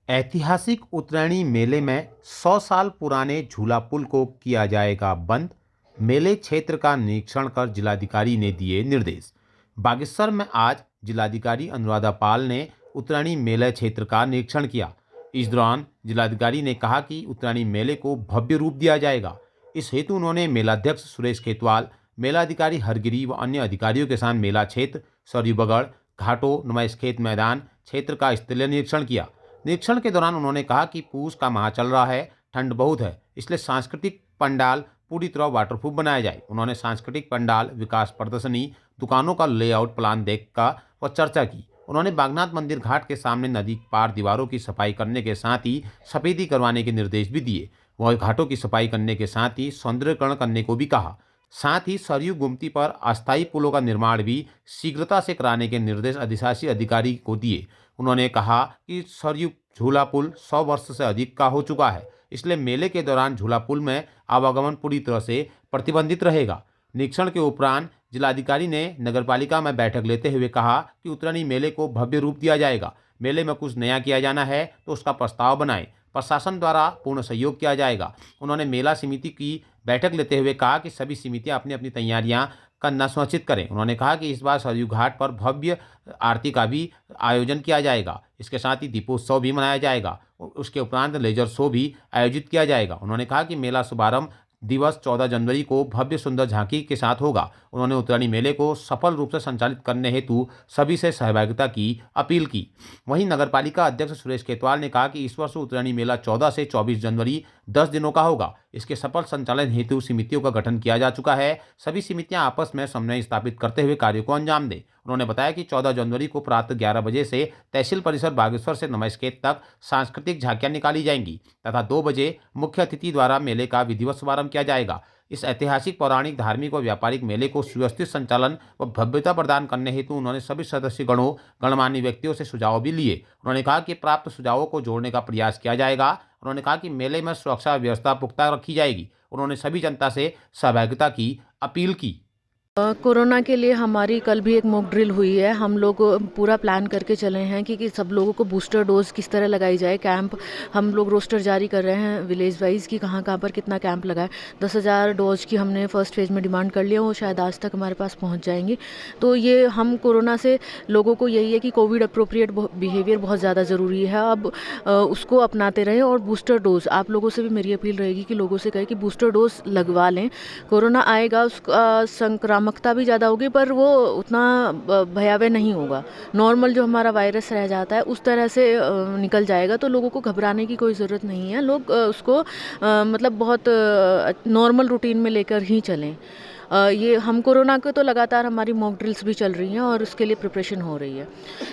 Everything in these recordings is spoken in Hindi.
ऐतिहासिक उत्तरायणी मेले में 100 साल पुराने झूला पुल को किया जाएगा बंद। मेले क्षेत्र का निरीक्षण कर जिलाधिकारी ने दिए निर्देश। बागेश्वर में आज जिलाधिकारी अनुराधा पाल ने उत्तरायणी मेले क्षेत्र का निरीक्षण किया। इस दौरान जिलाधिकारी ने कहा कि उत्तरायणी मेले को भव्य रूप दिया जाएगा। इस हेतु उन्होंने मेलाध्यक्ष सुरेश खेतवाल, मेलाधिकारी हरगिरी व अन्य अधिकारियों के साथ मेला क्षेत्र, सरयू बगड़, घाटों, नुमाइश खेत मैदान क्षेत्र का स्थलीय निरीक्षण किया। निरीक्षण के दौरान उन्होंने कहा कि पूस का माह चल रहा है, ठंड बहुत है, इसलिए सांस्कृतिक पंडाल पूरी तरह वाटरप्रूफ बनाया जाए। उन्होंने सांस्कृतिक पंडाल, विकास प्रदर्शनी, दुकानों का लेआउट प्लान देखकर व चर्चा की। उन्होंने बागनाथ मंदिर घाट के सामने नदी पार दीवारों की सफाई करने के साथ ही सफेदी करवाने के निर्देश भी दिए। वह घाटों की सफाई करने के साथ ही सौंदर्यीकरण करने को भी कहा। साथ ही सरयू गुमती पर अस्थायी पुलों का निर्माण भी शीघ्रता से कराने के निर्देश अधिशासी अधिकारी को दिए। उन्होंने कहा कि सरयू झूला पुल 100 वर्ष से अधिक का हो चुका है, इसलिए मेले के दौरान झूला पुल में आवागमन पूरी तरह से प्रतिबंधित रहेगा। निरीक्षण के उपरांत जिलाधिकारी ने नगरपालिका में बैठक लेते हुए कहा कि उत्तरायणी मेले को भव्य रूप दिया जाएगा। मेले में कुछ नया किया जाना है तो उसका प्रस्ताव बनाएं। प्रशासन द्वारा पूर्ण सहयोग किया जाएगा। उन्होंने मेला समिति की बैठक लेते हुए कहा कि सभी समितियां अपनी अपनी तैयारियां करना सुनिश्चित करें। उन्होंने कहा कि इस बार सरयू घाट पर भव्य आरती का भी आयोजन किया जाएगा। इसके साथ ही दीपोत्सव भी मनाया जाएगा। उसके उपरांत लेजर शो भी आयोजित किया जाएगा। उन्होंने कहा कि मेला शुभारंभ दिवस 14 जनवरी को भव्य सुंदर झांकी के साथ होगा। उन्होंने उत्तरायणी मेले को सफल रूप से संचालित करने हेतु सभी से सहभागिता की अपील की। वहीं नगरपालिका अध्यक्ष सुरेश खेतवाल ने कहा कि इस वर्ष उत्तरायणी मेला 14 से 24 जनवरी 10 दिनों का होगा। इसके सफल संचालन हेतु समितियों का गठन किया जा चुका है। सभी समितियां आपस में समन्वय स्थापित करते हुए कार्यों को अंजाम दें। उन्होंने बताया कि 14 जनवरी को प्रातः 11 बजे से तहसील परिसर बागेश्वर से नमस्केत तक सांस्कृतिक झांकियां निकाली जाएंगी तथा 2 बजे मुख्य अतिथि द्वारा मेले का विधिवत शुभारंभ किया जाएगा। इस ऐतिहासिक, पौराणिक, धार्मिक व व्यापारिक मेले को सुव्यवस्थित संचालन व भव्यता प्रदान करने हेतु उन्होंने सभी सदस्य गणों, गणमान्य व्यक्तियों से सुझाव भी लिए। उन्होंने कहा कि प्राप्त सुझावों को जोड़ने का प्रयास किया जाएगा। उन्होंने कहा कि मेले में सुरक्षा व्यवस्था पुख्ता रखी जाएगी। उन्होंने सभी जनता से सहभागिता की अपील की। कोरोना के लिए हमारी कल भी एक मॉक ड्रिल हुई है। हम लोग पूरा प्लान करके चले हैं कि सब लोगों को बूस्टर डोज किस तरह लगाई जाए। कैंप हम लोग रोस्टर जारी कर रहे हैं विलेज वाइज कि कहाँ पर कितना कैंप लगा है। 10,000 डोज की हमने फर्स्ट फेज में डिमांड कर लिया, वो शायद आज तक हमारे पास पहुँच जाएंगी। तो ये हम कोरोना से लोगों को यही है कि कोविड अप्रोप्रिएट बिहेवियर बहुत ज़्यादा ज़रूरी है। अब उसको अपनाते रहें और बूस्टर डोज आप लोगों से भी मेरी अपील रहेगी कि लोगों से कहें कि बूस्टर डोज लगवा लें। कोरोना आएगा, उसका संक्रामकता भी ज़्यादा होगी पर वो उतना भयावह नहीं होगा। नॉर्मल जो हमारा वायरस रह जाता है उस तरह से निकल जाएगा। तो लोगों को घबराने की कोई ज़रूरत नहीं है। लोग उसको मतलब बहुत नॉर्मल रूटीन में लेकर ही चलें। ये हम कोरोना के तो लगातार हमारी मॉक ड्रिल्स भी चल रही हैं और उसके लिए प्रिपरेशन हो रही है।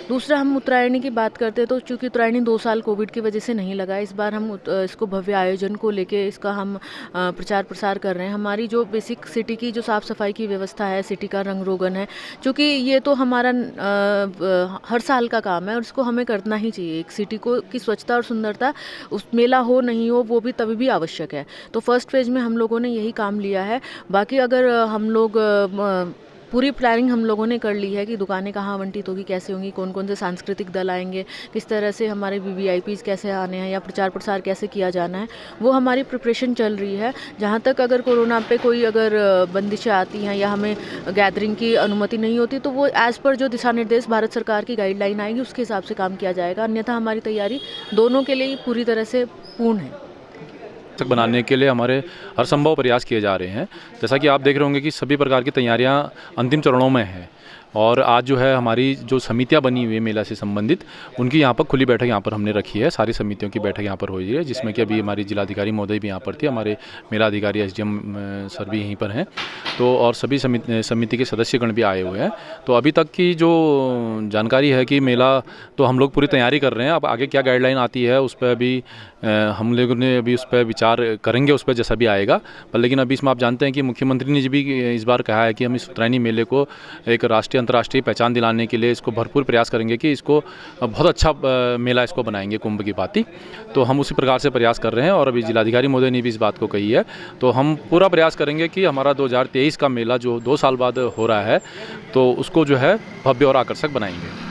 दूसरा, हम उत्तरायणी की बात करते हैं तो चूँकि उत्तरायणी 2 साल कोविड की वजह से नहीं लगा, इस बार हम इसको भव्य आयोजन को लेके इसका हम प्रचार प्रसार कर रहे हैं। हमारी जो बेसिक सिटी की जो साफ़ सफाई की व्यवस्था है, सिटी का रंग रोगन है, चूँकि ये तो हमारा हर साल का काम है और इसको हमें करना ही चाहिए। एक सिटी को की स्वच्छता और सुंदरता, उस मेला हो नहीं हो वो भी तभी भी आवश्यक है। तो फर्स्ट फेज में हम लोगों ने यही काम लिया है। बाकी अगर हम लोग पूरी प्लानिंग हम लोगों ने कर ली है कि दुकानें कहाँ आवंटित होगी, कैसे होंगी, कौन कौन से सांस्कृतिक दल आएंगे, किस तरह से हमारे VVIPs कैसे आने हैं या प्रचार प्रसार कैसे किया जाना है, वो हमारी प्रिपरेशन चल रही है। जहाँ तक अगर कोरोना पे कोई अगर बंदिशें आती हैं या हमें गैदरिंग की अनुमति नहीं होती तो वो एज़ पर जो दिशा निर्देश भारत सरकार की गाइडलाइन आएगी उसके हिसाब से काम किया जाएगा। अन्यथा हमारी तैयारी दोनों के लिए पूरी तरह से पूर्ण है। तक बनाने के लिए हमारे हर संभव प्रयास किए जा रहे हैं। जैसा कि आप देख रहे होंगे कि सभी प्रकार की तैयारियां अंतिम चरणों में हैं और आज जो है हमारी जो समितियां बनी हुई है मेला से संबंधित, उनकी यहाँ पर खुली बैठक यहाँ पर हमने रखी है। सारी समितियों की बैठक यहाँ पर हुई है, जिसमें कि अभी हमारी जिलाधिकारी महोदय भी यहाँ पर थी, हमारे मेला अधिकारी SDM सर भी यहीं पर हैं, तो और सभी समिति के सदस्यगण भी आए हुए हैं। तो अभी तक की जो जानकारी है कि मेला तो हम लोग पूरी तैयारी कर रहे हैं। अब आगे क्या गाइडलाइन आती है उस पर अभी हम लोगों ने अभी उस पर विचार करेंगे, उस पर जैसा भी आएगा। पर लेकिन अभी इसमें आप जानते हैं कि मुख्यमंत्री ने भी इस बार कहा है कि हम इस उत्तरायणी मेले को एक राष्ट्रीय अंतर्राष्ट्रीय पहचान दिलाने के लिए इसको भरपूर प्रयास करेंगे कि इसको बहुत अच्छा मेला इसको बनाएंगे कुंभ की भांति। तो हम उसी प्रकार से प्रयास कर रहे हैं और अभी जिलाधिकारी महोदय ने भी इस बात को कही है। तो हम पूरा प्रयास करेंगे कि हमारा 2023 का मेला जो 2 साल बाद हो रहा है तो उसको जो है भव्य और आकर्षक बनाएंगे।